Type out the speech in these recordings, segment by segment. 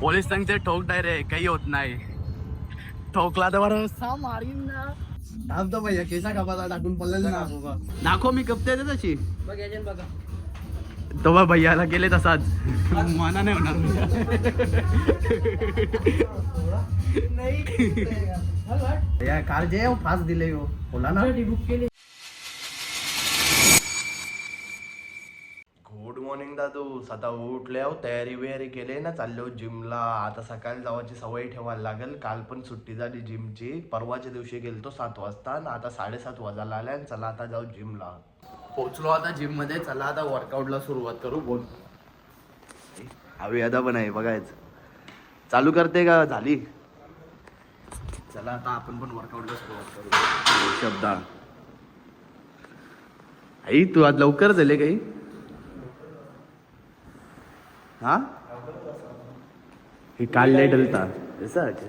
Police सांगते ठोक direct काही होत नाही. ठोकला तर बरं मारीन ना. थांबतो भैया केसा कापाला टाकून पडलेलं ना. दाखव मी कपते तशी बघा. तो बा भैयाला गेले तसाच माना नाही होणार. कार जे फास्ट दिले हो बोला ना. गुड मॉर्निंग दादू. आता उठले हो, तयारी वयारी केली ना, चाललो जिमला. आता सकाळी जावाची सवय ठेवायला लागेल. काल पण सुट्टी झाली जिमची. परवाच्या दिवशी गेलतो 7 वाजता आणि आता 7:30 वाजायला आल्या. चला आता जाऊ जिमला. पोचलो आता जिम मध्ये. चला आता वर्कआउटला सुरुवात करू. बोल हवी आता पण आहे बघायचं. चालू करते का झाली. चला आता आपण पण वर्कआउटला सुरुवात करू. शब्दा आई तू आज लवकर झाले काही. हा हे काल लेट होता तसं आहे.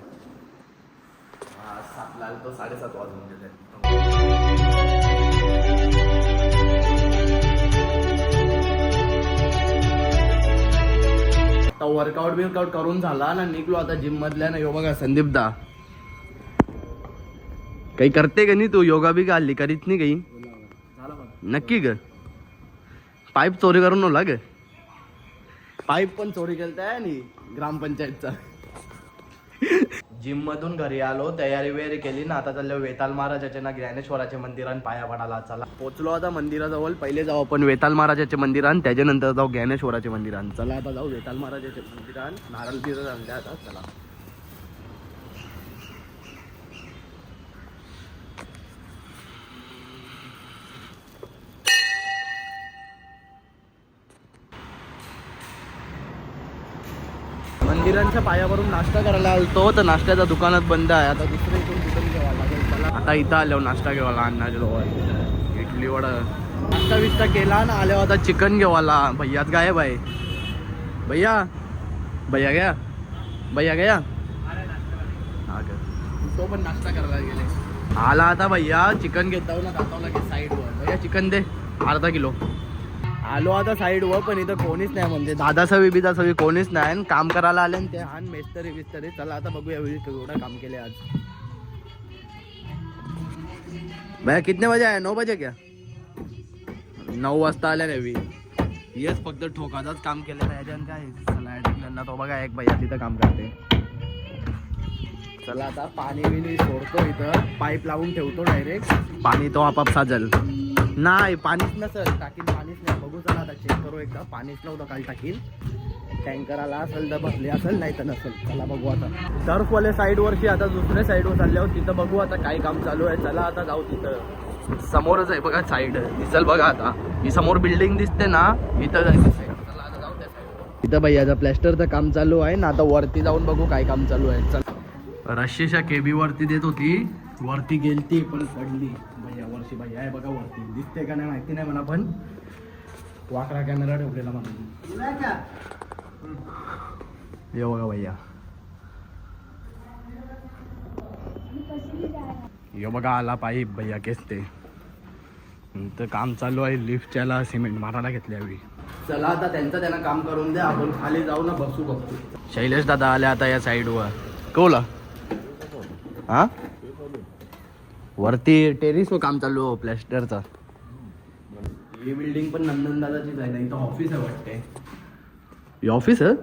हा 7ला आलो तो 7:30 वाजून गेले. आता वर्कआउट करून झाला ना, निघलो आता जिम मधल्या ना. यो बघा संदीप दा काही करते का नाही तू. योगा बी घालली करीत नाही काही. नक्की ग पाईप चोरी करून नवला ग. पाईप पण चोरी केलता आणि ग्रामपंचायतचा. जिम मधून घरी आलो, तयारी वगैरे केली ना. आता चाललो वेताल महाराजाच्या ना ज्ञानेश्वराच्या मंदिरात पाया पडायला. चला पोचलो आता मंदिराजवळ. पहिले जाऊ आपण वेताल महाराजाच्या मंदिरात, त्याच्यानंतर जाऊ ज्ञानेश्वराच्या मंदिरात. चला आता जाऊ वेताल महाराजाच्या मंदिरात. नारळ बिरळ आणले आता. चला मंदिरांच्या पायावरून नाश्ता करायला आलतो, तर नाश्त्याच्या दुकानात बंद आहे. आता दुसरं इथून कुठून घ्यावा लागेल. चला आता इथं आल्यावर नाश्ता घेवाला. अन्नाच्या जवळ इडली वडा नाश्ता बिस्ता केला ना. आल्यावर आता चिकन घेवाला. भैयाच गायब आहे. भैया गया हा का. तो पण नाश्ता करायला गेले. आला आता भैया. चिकन घेता ना दाखवला की साईडवर. भैया चिकन दे अर्धा किलो. आलो आता साईडवर, पण इथं कोणीच नाही. म्हणजे दादासावी बिदासावी कोणीच नाही. आणि काम करायला आले ते हान मेस्तरी बिस्तरी. चला आता बघूया एवढं काम केले आज. भैया कितने बजे आहे. 9 बजे क्या. 9 वाजता आल्या रवी. येस फक्त ठोकाचाच काम केलं पाहिजे. काय चला तो बघा एक भैया तिथं काम करते. चला आता पाणी बिणी सोडतो इथं. पाईप लावून ठेवतो डायरेक्ट. पाणी तो आपाप साजल. नाही पाणीच नसेल टाकीन. पाणीच नाही. बघू चला आता चेक करू एकदा. पाणीच नव्हतं काल टाकीन. टँकर आला असेल तर बसले असेल, नाही तर नसेल. चला बघू आता. टर्फवाल्या साईडवरची आता दुसऱ्या साईडवर चालल्यावर तिथं बघू आता काय काम चालू आहे. चला आता जाऊ तिथं. समोरच आहे बघा साईड दिसल बघा. आता ही समोर बिल्डिंग दिसते ना, इथं जायचं साईड. चला आता जाऊ त्या साईड. इथं भैयाचं प्लॅस्टरचं काम चालू आहे ना. आता वरती जाऊन बघू काय काम चालू आहे. चल रशीच्या केबी वरती देत होती. वरती गेलती पण पडली. भैया वर्षी भैया आहे बघा वरती. दिसते का नाही माहिती नाही म्हणा, पण वाकरा कॅमेरा ठेवलेला म्हणून. ये बघा भैया. ये बघा आला पाईप भैया केसते. तर काम चालू आहे. लिफ्टच्याला सिमेंट मारायला घेतली हवी. चला आता त्यांना काम करून द्या. आपण खाली जाऊ ना बसू बघतो. शैलेश दादा आले आता या साईडवर. कोला हा वरती टेरिसवर काम चालू आहे प्लॅस्टरचा. ही बिल्डिंग पण नंदन दादाचीच आहे ना. इथं ऑफिस आहे वाटते. हे ऑफिस आहे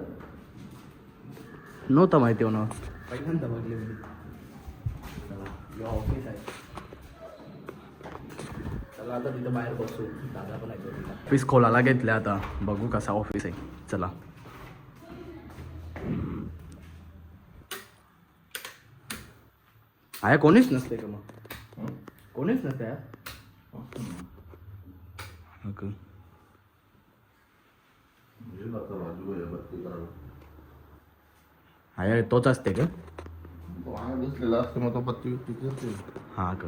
नव्हतं माहिती होणार. पहिल्यांदा बघले ऑफिस आहे. चला आता तिथं बाहेर बसू. दादा पण आहे. ऑफिस खोलायला घेतलं आता. बघू कसा ऑफिस आहे. चला आहे. कोणीच नसते का मग. कोणीच नसते यार. आहे तोच असते का. हा का.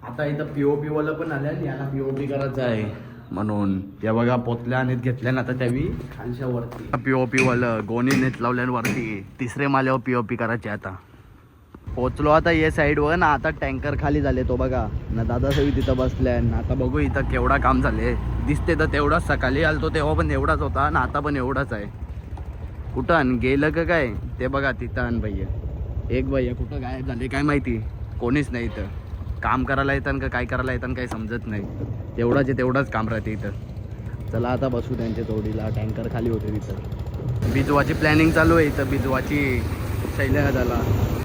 आता इथं पीओपी वाला पण आल्या. याला पीओपी करायचं आहे म्हणून त्या बघा पोतल्या आणि घेतल्या ना. आता त्यावी खालच्या वरती पीओपी वाला गोणी नेट लावल्यावरती 3रे माल्यावर पीओपी करायची. आता पोचलो आता ये साईडवर ना. आता टँकर खाली झाले. तो बघा ना दादासाहेब तिथं बसल्या ना. आता बघू इथं केवढा काम झाले. दिसते तर तेवढाच. सकाळी आलतो तेव्हा पण एवढाच होता ना. आता पण एवढाच आहे. कुठं आण गेलं का काय ते बघा तिथं आण भैया. एक भैया कुठं गायब झाले काय माहिती. कोणीच नाही इथं. काम करायला येतं का काय करायला येतं काही समजत नाही. तेवढाच आहे तेवढाच काम राहते इथं. चला आता बसू त्यांच्या तोडीला. टँकर खाली होते तिथं. बिजवाची प्लॅनिंग चालू आहे इथं. बिजवाची शैल्या झाला.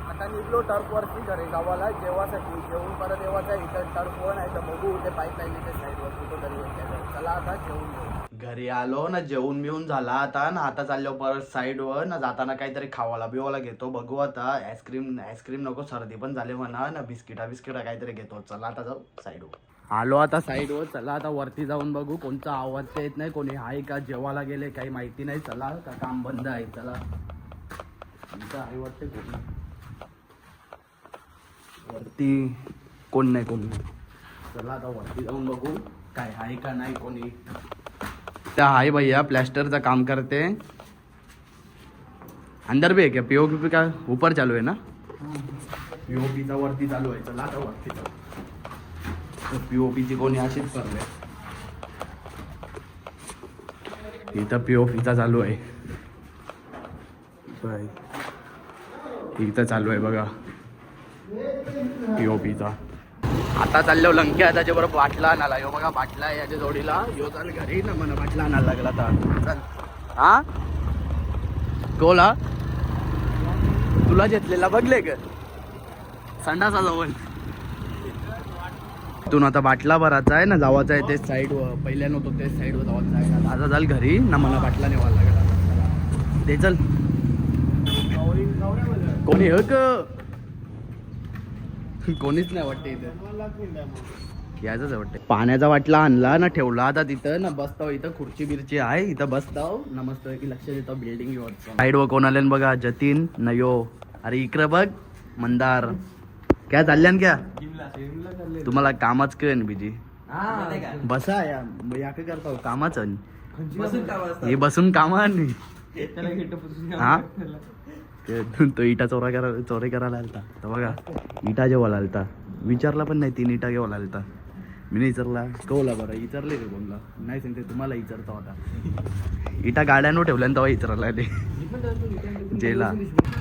आता निघलो टर्फवरती घरी गावाला जेवासाठी. जेवून परत येवायचं इथं टर्फवर नाही तर बघू ते पाईपलाईनच्या साईडवर कुठं तरी. चला आता जेवून घेऊ. घरी आलो ना जेवून बिवून झाला आता ना. आता चाललो परत साईडवर ना. जाताना काहीतरी खावाला बिवाला घेतो. बघू आता. आईस्क्रीम नको सर्दी पण झाले म्हणा ना. बिस्किटा काहीतरी घेतो. चला आता जाऊ साईडवर. आलो आता साईडवर. चला आता वरती जाऊन बघू. कोणता आवाज तर येत नाही. कोणी आहे का जेवायला गेले काही माहिती नाही. चला का काम बंद आहे. चला आई वाटते कोण वरती. कोण नाही. चला आता वरती जाऊन बघू काय आहे का नाही कोणी. त्या हाय भैया प्लास्टरचं काम करते. अंदर भी है क्या? पीओपी का ऊपर चालू आहे ना. पीओपीचा वरती चालू आहे. चला आता वरती जाऊ. पीओपीची कोणी अशीच करले. इथं पीओपीचा चालू आहे. इथं चालू आहे बघा पीओपीचा. आता चाललो लंक्या त्याच्याबरोबर बाटला आणायला. यो बघा बाटला आहे याच्या जोडीला. यो चाल घरी ना मला बाटला आणायला लागला तर. चल हा कोला तुला घेतलेला बघले का संडासा जवळ. तू आता बाटला भरायचा आहे ना. जावाचा आहे तेच साईडवर. पहिल्या नव्हतो तेच साईडवर जावायचा आहे. आता चाल घरी ना मला बाटला नेवायला लागला. ते चल कोणी हो क कोणीच नाही वाटते इथं. यायचंच वाटते. पाण्याचा बाटला आणला ना ठेवला आता तिथं ना. बसताव इथं खुर्ची बिर्ची आहे इथं बसताव ना. मस्त की लक्ष देतो बिल्डिंग वर. साईडवर कोण आले बघा. जतीन नयो. अरे इकडे बघ मंदार. काय चालल्यान क्या तुम्हाला कामच कळन बिजी. बसा या काय करता कामाच हे बसून कामा हा. तो इटा चोरी करायला आलता तर बघा. इटा जेवायला आलता. विचारला पण नाही 3 इटा घेवायला आलता. मी नाही विचारला कवला बरं. विचारले का कोणला नाही सांगते तुम्हाला विचारता होता. इटा गाड्यांवर ठेवल्यान तेव्हा विचारायला आले जेला.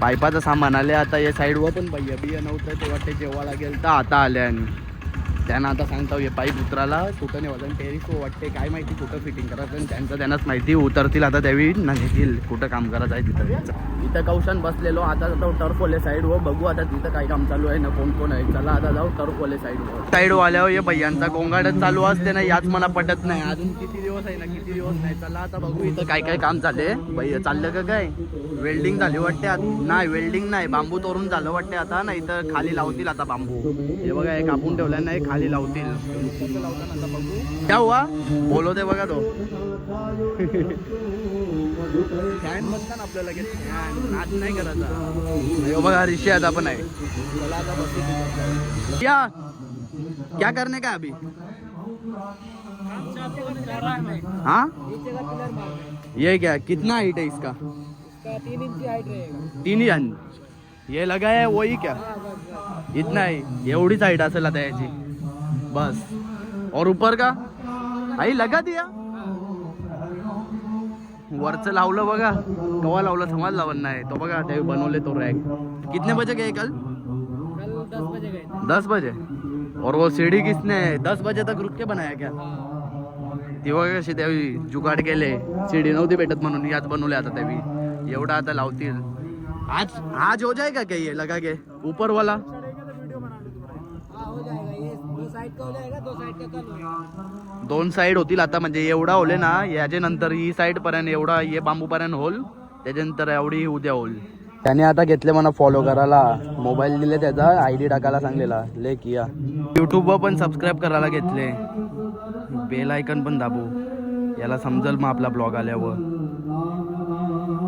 पाईपाचं सामान आले आता या साईडवर पण बिया नव्हतं ते वाटते जेवायला गेलं तर आता आले. आणि त्यांना आता सांगता हे पाईप उतराला कुठं नाही वाजन टेरिस वाटते काय माहिती कुठं फिटिंग करायचं. त्यांचं त्यांनाच माहिती. उतरतील आता त्यावेळी ना घेतील कुठं काम करायचं आहे तिथं. इथं कौशन बसलेलो. आता जाऊ टर्फवाले साईडवर. बघू आता तिथं काय काम चालू आहे ना. कोण आहे. चला आता जाऊ टर्फवाले साईडवर आल्यावर हे भैयांचा गोंगाडच चालू असते ना. याच मला पटत नाही. अजून किती दिवस आहे ना किती दिवस नाही. चला आता बघू इथं काय काम चालले. भैया चाललं का काय. वेल्डिंग झाली वाटते. नाही वेल्डिंग नाही बांबू तोरून झालं वाटते आता ना. इथं खाली लावतील आता बांबू. हे बघा हे कापून ठेवलं नाही खाली लावतील. क्या हुआ बोलो ते बघा तो फॅन बसता ना आपल्याला लगेच. नाच नाही करायचा. बघा ऋषी आता पण आहे. क्या करने का अभी हाँ ये क्या कितना हाइट है इसका. 3 इंची हाइट रहेगा. 3 इंच ये लगा है वही क्या इतना ही एवढीच हाइट असेल आता याची बस. और ऊपर का आई लगा दिया. वरचं लावलं बघा कवा लावलं समज लावलं नाही. तो बघा ते बनवले तो रॅक. कितने बजे गए कल 10 बजे गए. 10 बजे. और वो सीढ़ी किसने 10 बजे तक रुक के बनाया क्या. ती बघा कशी त्यावेळी जुगाड केले. सीढ़ी नव्हती भेटत म्हणून याच बनवले आता त्यावेळी. एवढा आता लावतील. आज हो जाएगा क्या ये लगा के ऊपर वाला. हो जाएगा. ये 2 साइड का हो जाएगा. 2 साइड का कल होगा. 2 साईड होतील आता. म्हणजे एवढा होले ना याच्या नंतर ही साईड पर्यंत एवढा ये बांबू पर्यंत होल. त्याच्यानंतर एवढी उद्या होल. त्याने आता घेतले मला फॉलो करायला. मोबाईल दिले त्याचा ID टाकायला सांगलेला. ले किया. यूट्यूबवर पण सबस्क्राईब करायला घेतले. बेल आयकन पण दाबू. याला समजल मग आपला ब्लॉग आल्यावर.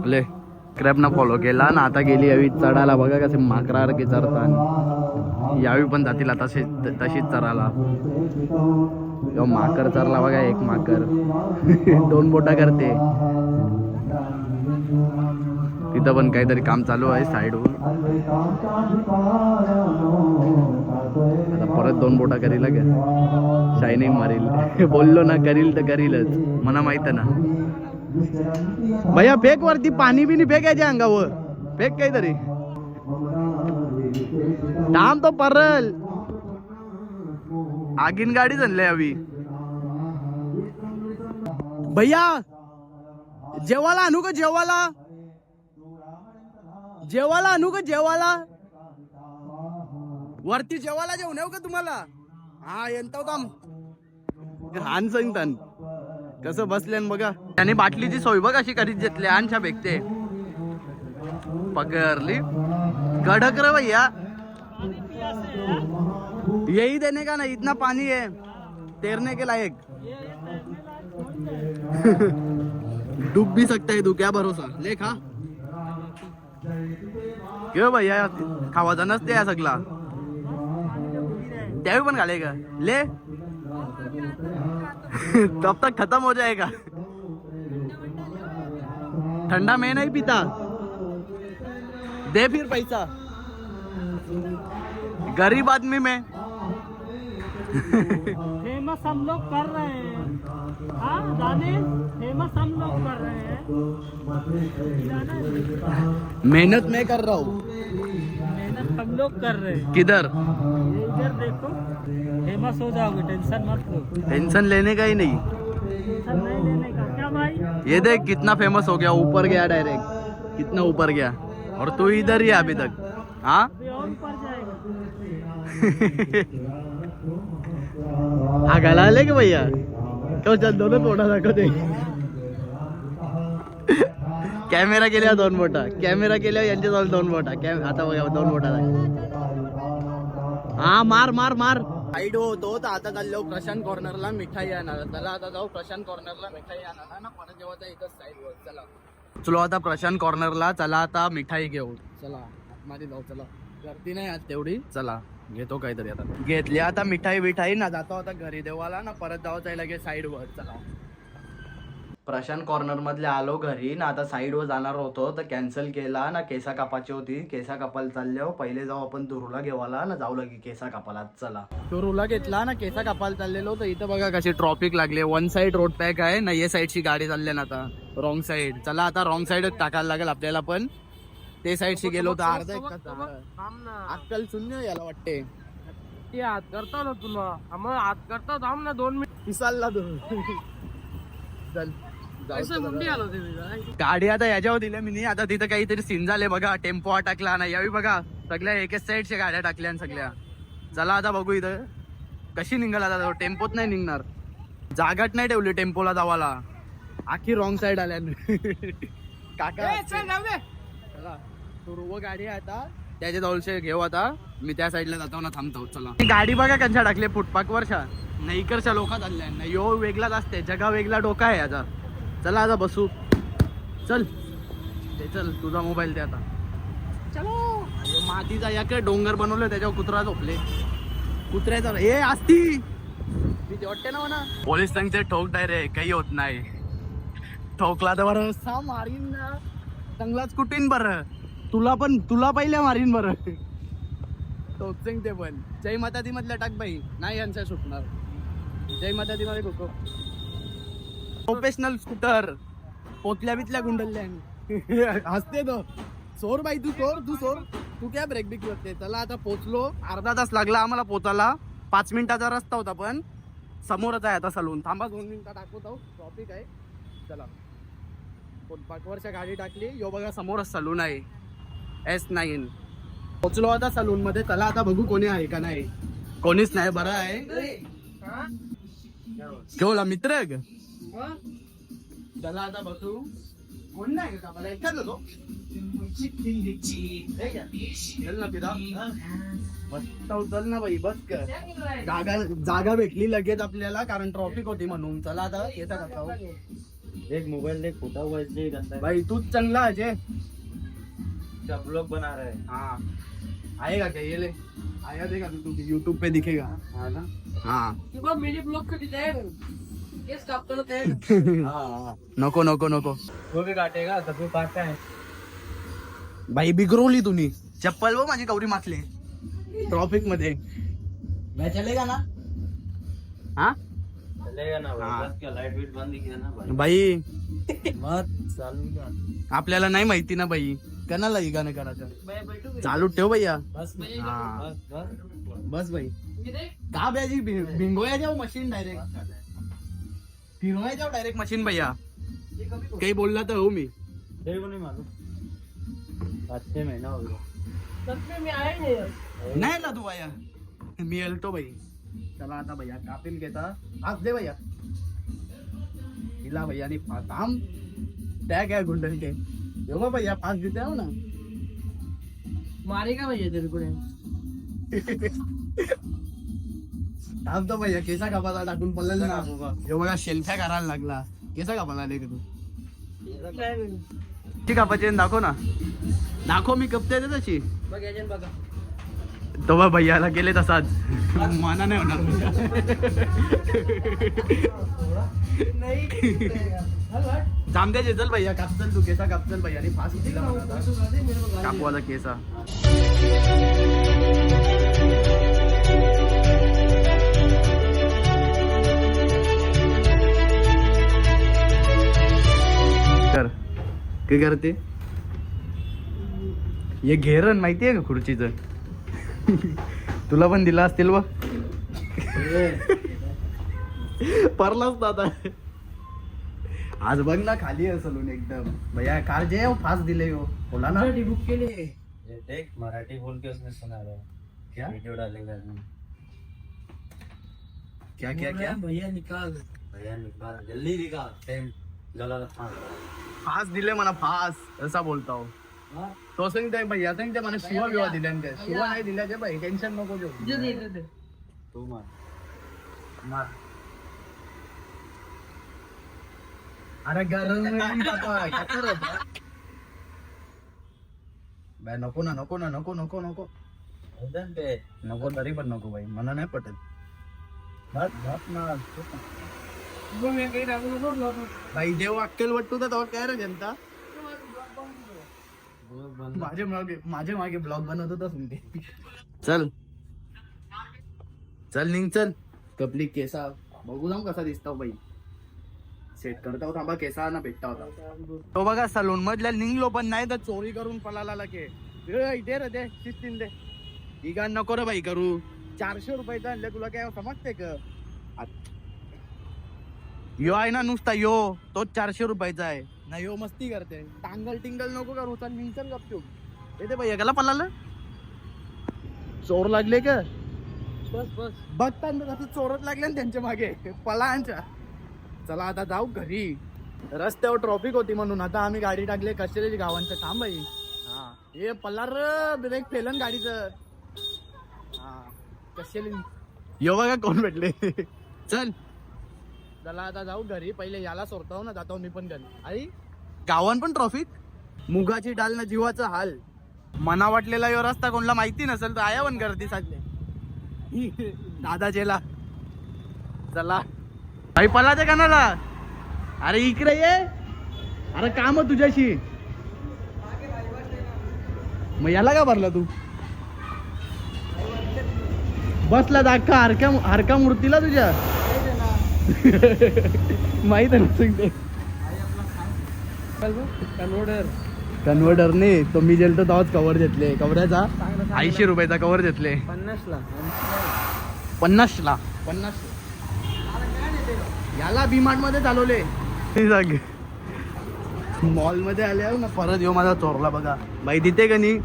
ले सबस्क्राईब ना फॉलो केला ना. आता गेली यावी चढायला बघा कसे माकरासारखे चढतात. यावी पण जातील आता तशीच चढायला. माकर चरला बघा एक माकर 2 बोटा करते. तिथं पण काहीतरी काम चालू आहे साईडवर. आता परत 2 बोटा करील का शायनिंग मारील. बोललो ना करील तर करीलच. मला माहित आहे ना भैया फेक वरती पाणी बिनी फेकायच्या अंगावर फेक काहीतरी थांब तो परल आगीन गाडी चालली हवी भैया जेवायला आणू का जेवायला जेवायला आणू का जेवायला वरती जेवायला जेवण येऊ का तुम्हाला हा येतो काम घाण सांगतान कसं बसल्यान बघा त्याने बाटलीची सोय बघ अशी करीत घेतली आणछा भेटते पकड़ली गडक रे भैया यही देने का ना इतना पानी है तैरने के लायक डूब भी सकता है तू क्या भरोसा ले खा क्यों भैया खावाचा नसते या सगळा त्यावेळी पण घाले का ले तब तक खत्म हो जाएगा ठंडा मैं नहीं पीता दे फिर पैसा गरीब आदमी में फेमस हम लोग कर रहे हैं हाँ जाने फेमस हम लोग कर रहे हैं मेहनत मैं कर रहा हूँ मेहनत हम लोग कर रहे हैं किधर ये इधर देखो फेमस हो जाओगे टेंशन मत लो टेंशन लेने का ही नहीं टेंशन नहीं लेने का क्या भाई ये देख कितना फेमस हो गया ऊपर गया डायरेक्ट कितना ऊपर गया और तू इधर ही है अभी तक हाँ अभी और ऊपर जाएगा हा गला आले की भैया तो चल दोनों तोडा दाखवते कॅमेरा केल्या दोन मोठा कॅमेरा केल्या यांच्या जवळ दोन मोठा आता बघा दोन मोठा हा मार मार मार साईड होतो तर आता चाललो प्रशांत कॉर्नरला मिठाई आणणार चला आता जाऊ प्रशांत कॉर्नरला मिठाई आणणार ना परत जेव्हा एकच साईड वर चला चलो आता प्रशांत कॉर्नरला चला आता मिठाई घेऊ चला आतमध्ये जाऊ चला गर्दी नाही आज तेवढी चला घेतो काहीतरी आता घेतली आता मिठाई बिठाई ना जातो आता घरी देवाला ना परत जावं लगेच साईड वर चला प्रशांत कॉर्नर मधले आलो घरी ना आता साईड वर जाणार होतो तर कॅन्सल केला ना केसा कापाची होती केसा कापायला चालले हो पहिले जाऊ आपण तुरूला घेवाला ना जाऊ लगे केसा कापाला चला तुरूला घेतला ना केसा कापायला चाललेलो तर इथं बघा कशी ट्रॉफिक लागले वन साइड रोड पॅक आहे ना ये साईडची गाडी चालली ना आता रॉंग साईड चला आता रॉंग साईडच टाकायला लागेल आपल्याला पण ते साईडशी गेलो तर अर्धा एक तास अक्कल शून्य याला वाटते ते हात करता ना तुला मग हात करता थांब ना 2 मिनिट पिसालला तू चल असं मुंडी आलो ते गाडी आता याच्यावर दिल्या मी आता तिथं काहीतरी सीन झाले बघा टेम्पो अटकला ना यावेळी बघा सगळ्या एकच साईडच्या गाड्या टाकल्या सगळ्या चला आता बघू इथं कशी निघाला आता टेम्पोत नाही निघणार जागाच नाही ठेवली टेम्पोला जावाला आखी रॉंग साईड आल्या काका चला तुरुव गाडी आहे आता त्याच्या जवळचे घेऊ आता मी त्या साईडला जातो ना थांबतो चला गाडी बघा कंचा टाकले फुटपाथ वरच्या नाही इकडच्या लोकात आल्या नाही यो वेगळाच असते जगा वेगळा डोका आहे याचा चला आता बसू चल ते चल तुझा मोबाईल दे आता चलो मातीचा याकडे डोंगर बनवलं त्याच्यावर कुत्रा झोपले कुत्र्याचा हे असती भीती वाटते ना म्हणा पोलीस सांगते ठोक डायरेक्ट काही होत नाही ठोकला तर बरं सा मारीन ना चांगलाच कुठीन बरं तुला पहिल्या मारीन बरं ठोक सांगते पण जय माता दी मधल्या टाक बाई नाही यांच्या सुटणार जय माता दी मध्ये खोको प्रोफेशनल स्कूटर पोतल्या बितल्या गुंडल्या हसते तो सोर बाई तू सोर तू क्या ब्रेक बिक करते चला आता पोचलो अर्धा तास लागला आम्हाला पोचायला 5 मिनिटाचा रस्ता होता पण समोरच आहे आता सलून थांबा 2 मिनिटं दाखवतो ट्रॉफिक आहे चला पाकवरच्या गाडी टाकली यो बघा समोरच सलून आहे S9 पोचलो आता सलून मध्ये चला आता बघू कोणी आहे का नाही कोणीच नाही बरं आहे केवढा मित्र चला आता बसू कोण नाही का मला एकटाच होतो चल ना पिरा मस्त उचल ना बाई बस कर जागा भेटली लगेच आपल्याला कारण ट्रॉफिक होती म्हणून चला आता येता का एक मोबाइल देख फोटा हुआ है भाई तू चांगला अजय ब्लॉग बना रहा है हाँ आएगा क्या ये ले आया देगा तू यूट्यूब पे दिखेगा हाँ ना हाँ मेरी ब्लॉग कधी जाईल केस कापतो ते नको नको नको वो भी काटेगा तो तू काटता है भाई बिगरवली तुम्ही चप्पल वो माझी कवरी मातली ट्रॉफिक मध्ये मैं चलेगा ना हाँ चलेगा ना हाँ। भाई, बस क्या लाइट बीट बंद किया ना भाई. बाई मत चालू कर. आपल्याला नाही माहिती ना बाई कोणाला ही गाणं करायचं चालू ठेव भैया बस हाँ. बस बस. बस भाई का ब्याजी भिंगोया जाऊ मशीन डायरेक्ट फिरवाया जाऊ डायरेक्ट मशीन भैया काही बोलला तर हो मी तेरे को नहीं मालूम. 5-6 महीना हो गया. सच में मैं आया ही नहीं. नाही ना तू भैया मी येलतो बाई चला आता भैया कापील घेता आज दे भैया हिला भैया आणि थांब त्या काय गुंडन के येऊ बा भैया 5 देते हो ना मारेगा भैया तेरे को नहीं. थांब तो भैया केसा कापाला टाकून पडलेलं ना हे बघा शेल्फ्या करायला लागला केसा कापाला आले का तू ठीक कापायचे दाखव ना दाखव मी कपते तशी बघ याच्यात बघा. तो बा भैयाला गेले तसाच माना नाही होणार जामद्याचे चल भैया कापचल तू केसा कापचल भैया आणि फास्ट दिला मला आता. कापवाला केसा कर काय करते हे घेरण माहितीये का खुर्चीचं तुला पण दिला असतील बा परलाच ना आता आज बघ ना खाली आहे सलून एकदम भैया कार जे फास्ट दिले हो बोला ना बुक केले. ये देख मराठी बोल के उसने सुना रहा है. क्या वीडियो डालेगा इसमें. क्या क्या क्या भैया निकाल. भैया निकाल जल्दी निकाल. टाइम जला फास्ट दिले म्हणा फास्ट असा बोलता हो तो सांगते भैया सांगते मला शिवा बिवा दिल्या ते शिवा नाही दिल्या ते भाई टेन्शन नको दे घेऊ दे दे. तू मार. मार. अरे गरम नाही बाबा, काय करत आहे? बाय नको ना नको ना नको नको नको एकदम पे नको तरी पण नको बाई मला नाही पटत बस बस ना. बघ मी काही टाकू नको ब्लॉग. बाई देव अक्कल वाटतो तर तेव्हा काय रे जनता बोल बंद. माझे मागे ब्लॉग बनवत होता सुनते चल चल निघ चल कपली केसा बघू जाऊ कसा दिसतो बाई सेट करता होता थांबा केसा ना भेटता होता तो बघा सलून मधल्या निघलो पण नाही तर चोरी करून पळाला लागे इथे रे दे शिस्तीन दे ही गाण नको रे बाई करू 400 रुपयाचा आणलं तुला काय समजते का यो आहे ना नुसता यो तो 400 रुपयाचा आहे ना यो मस्ती करते टांगल टिंगल नको करू चल मी चल गपचूप येते भैया गेला पळाला चोर लागले का बस बस बघता कसं चोरत लागले ना त्यांच्या मागे पलांच्या चला आता जाऊ घरी रस्त्यावर ट्रॉफिक होती म्हणून आता आम्ही गाडी टाकले कशेरी गावांचं थांब बाई हा हे पल्लार ब्रेक फेलन गाडीचं हा कशेली यो बघा कोण भेटले चल चला आता जाऊ घरी पहिले याला सोडतो ना जातो मी पण घरी आई गावान पण ट्रॉफिक मुगाची डाल ना जीवाचा हाल मना वाटलेला यो रस्ता कोणला माहिती नसेल तर आया पण गर्दी साधले दादा जेला चला आई पलाचे कानाला अरे इकडे ये अरे काम तुझ्याशी मग याला का भरला तू बसला दाखा हरका मूर्तीला तुझ्या माहित आहे कन्व्हर्टर नाही तो मी गेलतो तेव्हाच कव्हर घेतले कवऱ्याचा 80 रुपयाचा कव्हर घेतले 50 ला याला बीमार्ट मध्ये चालवले मॉल मध्ये आले ना परत यो माझा चोरला बघा बाई देते का नाही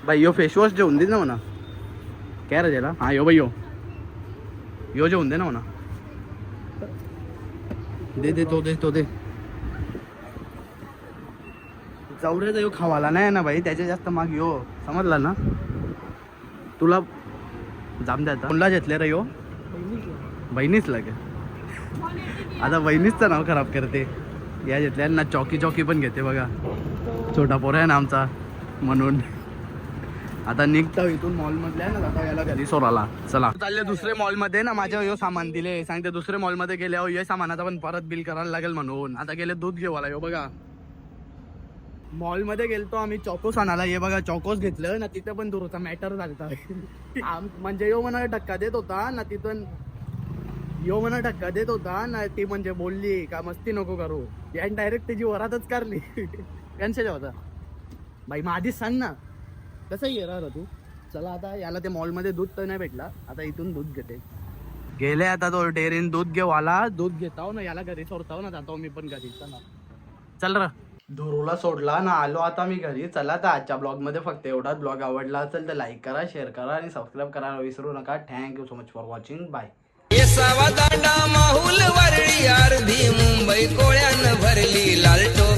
बाई यो फेसवॉश जेवून दे ना म्हणा काय रे त्याला हा यो बाई यो जेवून दे ना म्हणा दे तो दे चौऱ्याचा यो खावाला नाही ना बाई त्याच्या जास्त माग यो समजला ना तुला जाम द्यायचा कोणला घेतले रे यो बहिणीच लागे आता बहिणीच नाव खराब करते या घेतल्या ना चौकी पण घेते बघा छोटा पोरा आहे ना आमचा म्हणून आता निघतो इथून मॉल मधल्या ना आता याला घरी सोराला चला चालले दुसरे मॉल मध्ये ना माझ्या यो सामान दिले सांगते दुसरे मॉल मध्ये गेले हे सामानाचा पण परत बिल करायला लागेल म्हणून आता गेले दूध घेवाला यो बघा मॉल मध्ये गेलतो आम्ही चॉकोस आणायला हे बघा चॉकोस घेतलं ना तिथं पण दूर होता मॅटर झालता म्हणजे यो मला धक्का देत होता ना तिथून यो म्हणा टक्का देत होता ना, ती म्हणजे बोलली का मस्ती नको करू, याने डायरेक्ट त्याची वरातच काढली. कॅन्सल होता बाई, मग आधीच सांग ना. कसं येणार तू. चला आता याला ते मॉलमध्ये दूध तर नाही भेटला, आता इथून दूध घेते. गेले आता तो डेअरीन दूध घेऊ आला, दूध घेताव ना याला घरी सोडताव ना, जातो मी पण घरी. चला चल र. धुरूला सोडला ना, आलो आता मी घरी. चला तर आजच्या ब्लॉगमध्ये फक्त एवढाच. ब्लॉग आवडला असेल तर लाईक करा, शेअर करा आणि सबस्क्राईब करायला विसरू नका. Thank you so much for watching. Bye. Danda Mahul Worli अर्धी मुंबई कोळ्यानं भरली लालटो